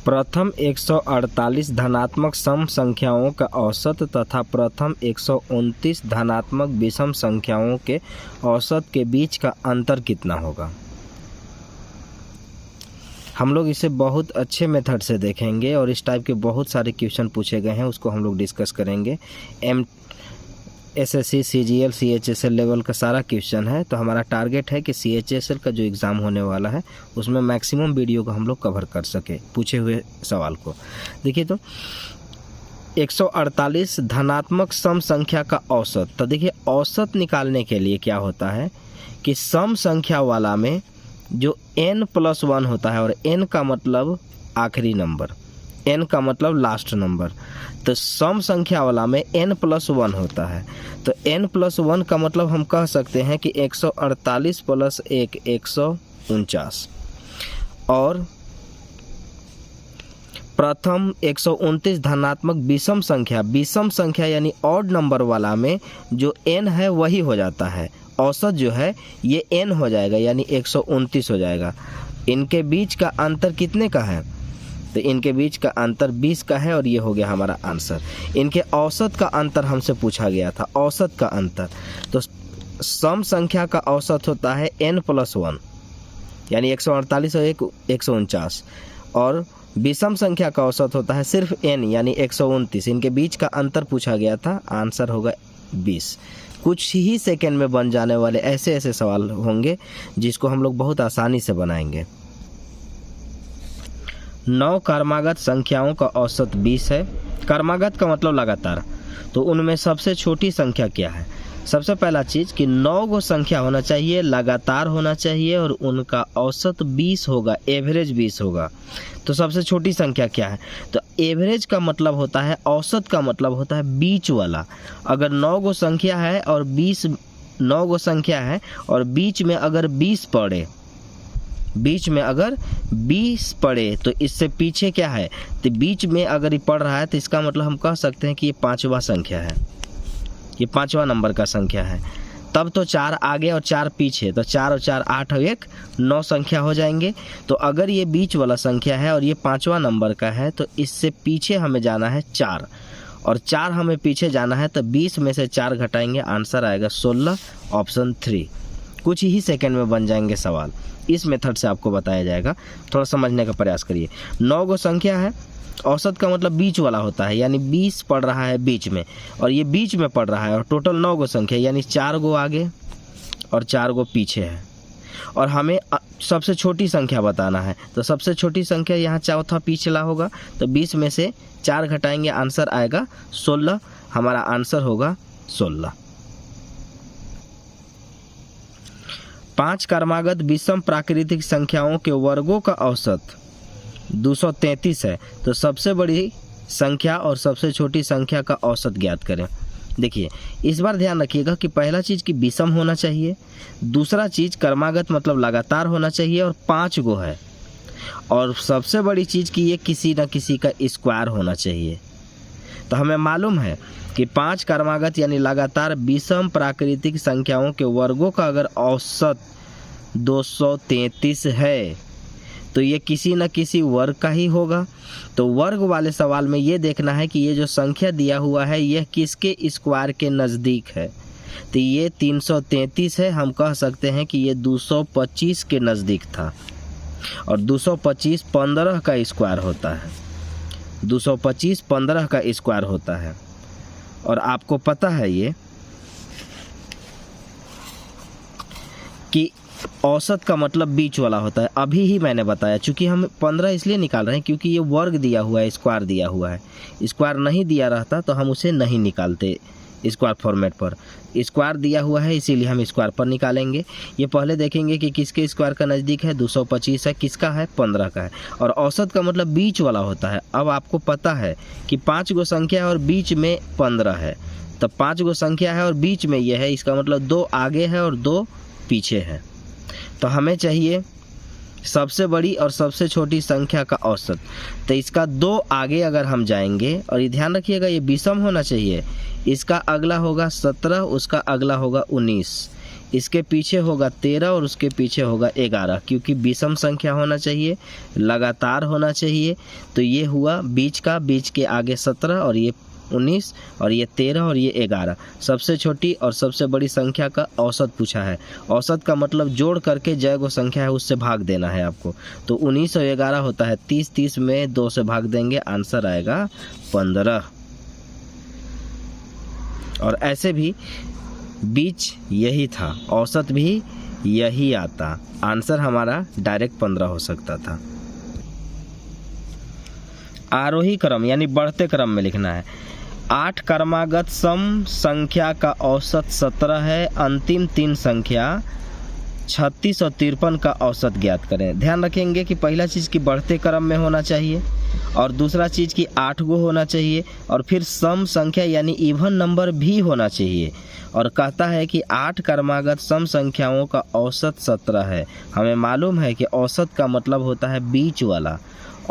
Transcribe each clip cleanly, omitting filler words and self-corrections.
प्रथम 148 धनात्मक सम संख्याओं का औसत तथा प्रथम 129 धनात्मक विषम संख्याओं के औसत के बीच का अंतर कितना होगा। हम लोग इसे बहुत अच्छे मेथड से देखेंगे और इस टाइप के बहुत सारे क्वेश्चन पूछे गए हैं, उसको हम लोग डिस्कस करेंगे। SSC CGL CHSL लेवल का सारा क्वेश्चन है, तो हमारा टारगेट है कि CHSL का जो एग्ज़ाम होने वाला है उसमें मैक्सिमम वीडियो को हम लोग कवर कर सके पूछे हुए सवाल को। देखिए तो 148 धनात्मक सम संख्या का औसत, तो देखिए औसत निकालने के लिए क्या होता है कि सम संख्या वाला में जो n+1 होता है, और n का मतलब आखिरी नंबर, n का मतलब लास्ट नंबर, तो सम संख्या वाला में n+1 होता है। तो n+1 का मतलब हम कह सकते हैं कि 148 + 1 149, और प्रथम 129 धनात्मक विषम संख्या यानी ऑड नंबर वाला में जो n है वही हो जाता है, औसत जो है ये n हो जाएगा यानी 129 हो जाएगा। इनके बीच का अंतर कितने का है, तो इनके बीच का अंतर 20 का है, और ये हो गया हमारा आंसर। इनके औसत का अंतर हमसे पूछा गया था, औसत का अंतर, तो सम संख्या का औसत होता है n+1 यानी 148 और 1 149, और विषम संख्या का औसत होता है सिर्फ n यानी 129। इनके बीच का अंतर पूछा गया था, आंसर होगा 20। कुछ ही सेकंड में बन जाने वाले ऐसे सवाल होंगे जिसको हम लोग बहुत आसानी से बनाएंगे। 9 क्रमागत संख्याओं का औसत 20 है। क्रमागत का मतलब लगातार, तो उनमें सबसे छोटी संख्या क्या है। सबसे पहला चीज़ कि 9 गो संख्या होना चाहिए, लगातार होना चाहिए, और उनका औसत 20 होगा, एवरेज 20 होगा। तो सबसे छोटी संख्या क्या है, तो एवरेज का मतलब होता है, औसत का मतलब होता है बीच वाला। अगर 9 गो संख्या है और 9 गो संख्या है और बीच में अगर 20 पड़े तो इससे पीछे क्या है, तो बीच में अगर ये पड़ रहा है तो इसका मतलब हम कह सकते हैं कि ये 5वां संख्या है, ये 5वां नंबर का संख्या है। तब तो 4 आगे और 4 पीछे, तो 4 और 4 8 और 1 9 संख्या हो जाएंगे। तो अगर ये बीच वाला संख्या है और ये 5वां नंबर का है तो इससे पीछे हमें जाना है 4, और 4 हमें पीछे जाना है, तो 20 में से 4 घटाएंगे, आंसर आएगा 16, ऑप्शन 3। कुछ ही सेकंड में बन जाएंगे सवाल, इस मेथड से आपको बताया जाएगा, थोड़ा समझने का प्रयास करिए। 9 गो संख्या है, औसत का मतलब बीच वाला होता है, यानी 20 पड़ रहा है बीच में, और ये बीच में पड़ रहा है, और टोटल 9 गो संख्या यानी 4 गो आगे और 4 गो पीछे है। और हमें सबसे छोटी संख्या बताना है, तो सबसे छोटी संख्या यहाँ चौथा पिछला होगा, तो 20 में से 4 घटाएंगे, आंसर आएगा 16, हमारा आंसर होगा 16। 5 क्रमागत विषम प्राकृतिक संख्याओं के वर्गों का औसत 233 है। तो सबसे बड़ी संख्या और सबसे छोटी संख्या का औसत ज्ञात करें। देखिए इस बार ध्यान रखिएगा कि पहला चीज़ कि विषम होना चाहिए, दूसरा चीज़ क्रमागत मतलब लगातार होना चाहिए, और 5 गो है, और सबसे बड़ी चीज़ कि ये किसी न किसी का स्क्वायर होना चाहिए। तो हमें मालूम है कि 5 क्रमागत यानी लगातार विषम प्राकृतिक संख्याओं के वर्गों का अगर औसत 233 है तो ये किसी न किसी वर्ग का ही होगा। तो वर्ग वाले सवाल में ये देखना है कि ये जो संख्या दिया हुआ है यह किसके स्क्वायर के नज़दीक है। तो ये 333 है, हम कह सकते हैं कि ये 225 के नज़दीक था, और 225 15 का स्क्वायर होता है, 225 15 का स्क्वायर होता है। और आपको पता है ये कि औसत का मतलब बीच वाला होता है, अभी ही मैंने बताया। चूँकि हम 15 इसलिए निकाल रहे हैं क्योंकि ये वर्ग दिया हुआ है, स्क्वायर दिया हुआ है। स्क्वायर नहीं दिया रहता तो हम उसे नहीं निकालते स्क्वायर फॉर्मेट पर, स्क्वायर दिया हुआ है इसीलिए हम स्क्वायर पर निकालेंगे। ये पहले देखेंगे कि किसके स्क्वायर का नज़दीक है, 225 है, किसका है 15 का है, और औसत का मतलब बीच वाला होता है। अब आपको पता है कि 5 गो संख्या है और बीच में 15 है, तो 5 गो संख्या है और बीच में ये है, इसका मतलब 2 आगे है और 2 पीछे है। तो हमें चाहिए सबसे बड़ी और सबसे छोटी संख्या का औसत। तो इसका 2 आगे अगर हम जाएंगे, और ये ध्यान रखिएगा ये विषम होना चाहिए, इसका अगला होगा 17, उसका अगला होगा 19, इसके पीछे होगा 13 और उसके पीछे होगा 11, क्योंकि विषम संख्या होना चाहिए, लगातार होना चाहिए। तो ये हुआ बीच का, बीच के आगे 17 और ये 19 और ये 13 और ये 11। सबसे छोटी और सबसे बड़ी संख्या का औसत पूछा है। औसत का मतलब जोड़ करके जय गो संख्या है उससे भाग देना है आपको। तो 19 और 11 होता है 30, 30 में 2 से भाग देंगे, आंसर आएगा 15। और ऐसे भी बीच यही था, औसत भी यही आता, आंसर हमारा डायरेक्ट 15 हो सकता था। आरोही क्रम यानी बढ़ते क्रम में लिखना है। 8 क्रमागत सम संख्या का औसत 17 है। अंतिम 3 संख्या 36 और 53 का औसत ज्ञात करें। ध्यान रखेंगे कि पहला चीज़ की बढ़ते क्रम में होना चाहिए और दूसरा चीज़ की 8 गो होना चाहिए और फिर सम संख्या यानी इवन नंबर भी होना चाहिए। और कहता है कि 8 क्रमागत सम संख्याओं का औसत 17 है। हमें मालूम है कि औसत का मतलब होता है बीच वाला,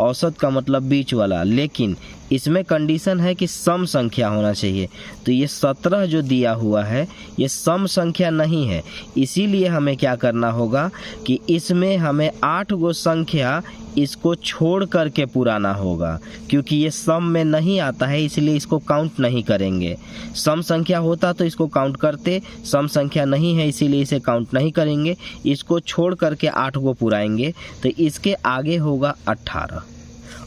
औसत का मतलब बीच वाला, लेकिन इसमें कंडीशन है कि सम संख्या होना चाहिए। तो ये 17 जो दिया हुआ है ये सम संख्या नहीं है, इसीलिए हमें क्या करना होगा कि इसमें हमें 8 गो संख्या इसको छोड़ करके पुराना होगा, क्योंकि ये सम में नहीं आता है इसलिए इसको काउंट नहीं करेंगे। सम संख्या होता तो इसको काउंट करते, सम संख्या नहीं है इसीलिए इसे काउंट नहीं करेंगे, इसको छोड़ करके 8 गो पुराएंगे। तो इसके आगे होगा 18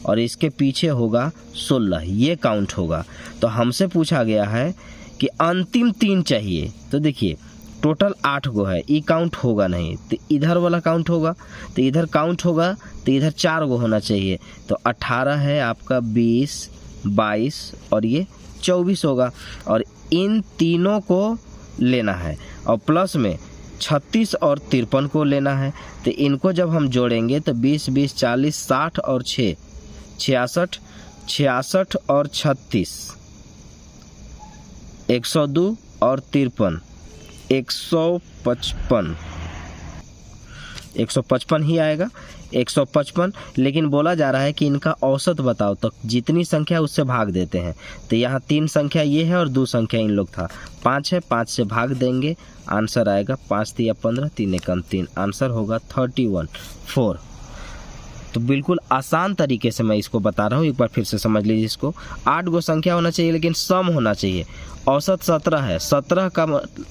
और इसके पीछे होगा 16, ये काउंट होगा। तो हमसे पूछा गया है कि अंतिम 3 चाहिए। तो देखिए टोटल 8 गो है, ये काउंट होगा नहीं, तो इधर वाला काउंट होगा, तो इधर काउंट होगा तो इधर 4 गो होना चाहिए। तो 18 है आपका, 20, 22 और ये 24 होगा। और इन तीनों को लेना है और प्लस में 36 और 53 को लेना है। तो इनको जब हम जोड़ेंगे तो 20, 20, 40, 60 और 6, 66, 66 और 36, 102 और 53, 155, 155 ही आएगा, 155। लेकिन बोला जा रहा है कि इनका औसत बताओ, तो जितनी संख्या उससे भाग देते हैं। तो यहाँ 3 संख्या ये है और 2 संख्या इन लोग था, 5 है, 5 से भाग देंगे, आंसर आएगा 5 3 15, 3 1 3, आंसर होगा 31, 4। तो बिल्कुल आसान तरीके से मैं इसको बता रहा हूँ, एक बार फिर से समझ लीजिए इसको। 8 गो संख्या होना चाहिए लेकिन सम होना चाहिए। औसत 17 है, 17 का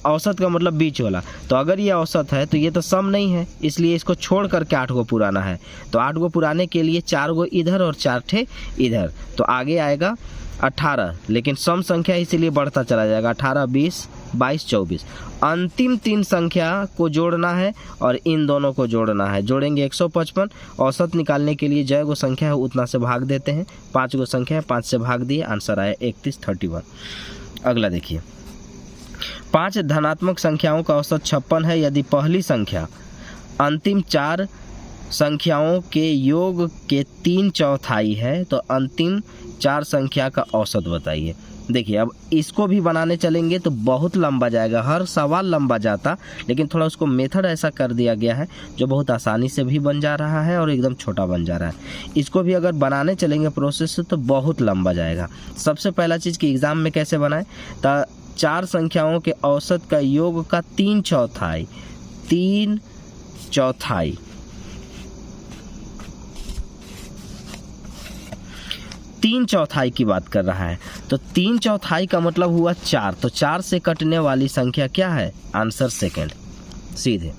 औसत का मतलब बीच वाला, तो अगर ये औसत है तो ये तो सम नहीं है, इसलिए इसको छोड़ करके 8 गो पुराना है। तो 8 गो पुराने के लिए 4 गो इधर और 4 ठे इधर, तो आगे आएगा 18, लेकिन सम संख्या इसीलिए बढ़ता चला जाएगा, 18, 20, 22, 24। अंतिम 3 संख्या को जोड़ना है और इन दोनों को जोड़ना है, जोड़ेंगे 155। औसत निकालने के लिए जय गो संख्या है उतना से भाग देते हैं, 5 गो संख्या है, 5 से भाग दिए, आंसर आया 31, 31। अगला देखिए, 5 धनात्मक संख्याओं का औसत 56 है। यदि पहली संख्या अंतिम 4 संख्याओं के योग के 3/4 है तो अंतिम 4 संख्या का औसत बताइए। देखिए अब इसको भी बनाने चलेंगे तो बहुत लंबा जाएगा, हर सवाल लंबा जाता, लेकिन थोड़ा उसको मेथड ऐसा कर दिया गया है जो बहुत आसानी से भी बन जा रहा है और एकदम छोटा बन जा रहा है। इसको भी अगर बनाने चलेंगे प्रोसेस से तो बहुत लंबा जाएगा। सबसे पहला चीज़ कि एग्ज़ाम में कैसे बनाए, तो 4 संख्याओं के औसत का योग का 3/4, 3/4 3/4 की बात कर रहा है। तो 3/4 का मतलब हुआ 4, तो 4 से कटने वाली संख्या क्या है, आंसर सेकंड, सीधे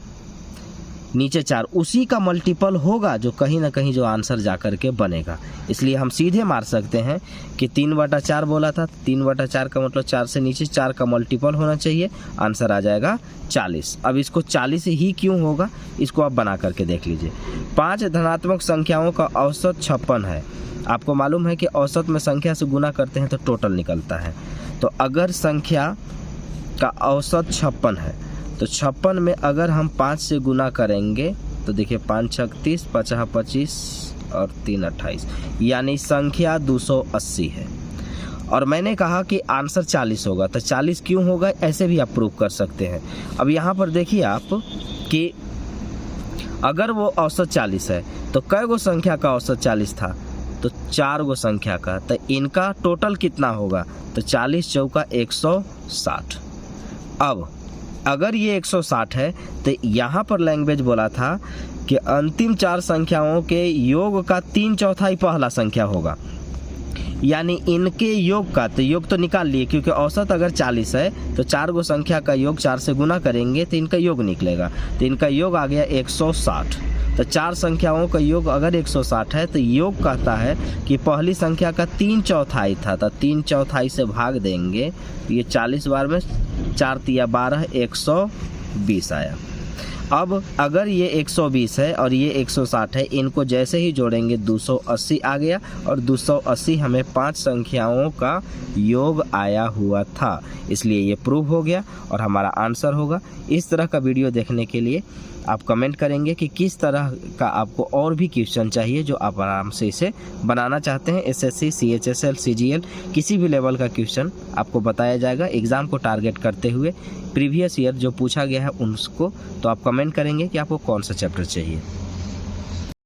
नीचे 4 उसी का मल्टीपल होगा जो कहीं ना कहीं जो आंसर जा कर के बनेगा। इसलिए हम सीधे मार सकते हैं कि 3/4 बोला था, 3/4 का मतलब 4 से नीचे 4 का मल्टीपल होना चाहिए, आंसर आ जाएगा 40। अब इसको 40 ही क्यों होगा, इसको आप बना करके देख लीजिए। 5 धनात्मक संख्याओं का औसत 56 है। आपको मालूम है कि औसत में संख्या से गुना करते हैं तो टोटल निकलता है। तो अगर संख्या का औसत 56 है तो 56 में अगर हम 5 से गुना करेंगे तो देखिए 5 36, 5 25 और 3 28, यानी संख्या 280 है। और मैंने कहा कि आंसर 40 होगा, तो 40 क्यों होगा ऐसे भी आप प्रूव कर सकते हैं। अब यहाँ पर देखिए आप कि अगर वो औसत 40 है तो कै गो संख्या का औसत 40 था, तो 4 गो संख्या का, तो इनका टोटल कितना होगा, तो 40 चौका 160। अब अगर ये 160 है तो यहाँ पर लैंग्वेज बोला था कि अंतिम 4 संख्याओं के योग का 3/4 पहला संख्या होगा, यानी इनके योग का, तो योग तो निकाल लिए क्योंकि औसत अगर 40 है तो 4 गो संख्या का योग 4 से गुना करेंगे तो इनका योग निकलेगा, तो इनका योग आ गया 160। तो 4 संख्याओं का योग अगर 160 है तो योग कहता है कि पहली संख्या का 3/4 था, तो 3/4 से भाग देंगे, ये 40 बार में 4 तिया 12, 120 आया। अब अगर ये 120 है और ये 160 है, इनको जैसे ही जोड़ेंगे 280 आ गया, और 280 हमें 5 संख्याओं का योग आया हुआ था, इसलिए ये प्रूव हो गया और हमारा आंसर होगा। इस तरह का वीडियो देखने के लिए आप कमेंट करेंगे कि किस तरह का आपको और भी क्वेश्चन चाहिए जो आप आराम से इसे बनाना चाहते हैं। SSC, CHSL, CGL किसी भी लेवल का क्वेश्चन आपको बताया जाएगा एग्ज़ाम को टारगेट करते हुए। प्रीवियस ईयर जो पूछा गया है उसको, तो आप कमेंट करेंगे कि आपको कौन सा चैप्टर चाहिए।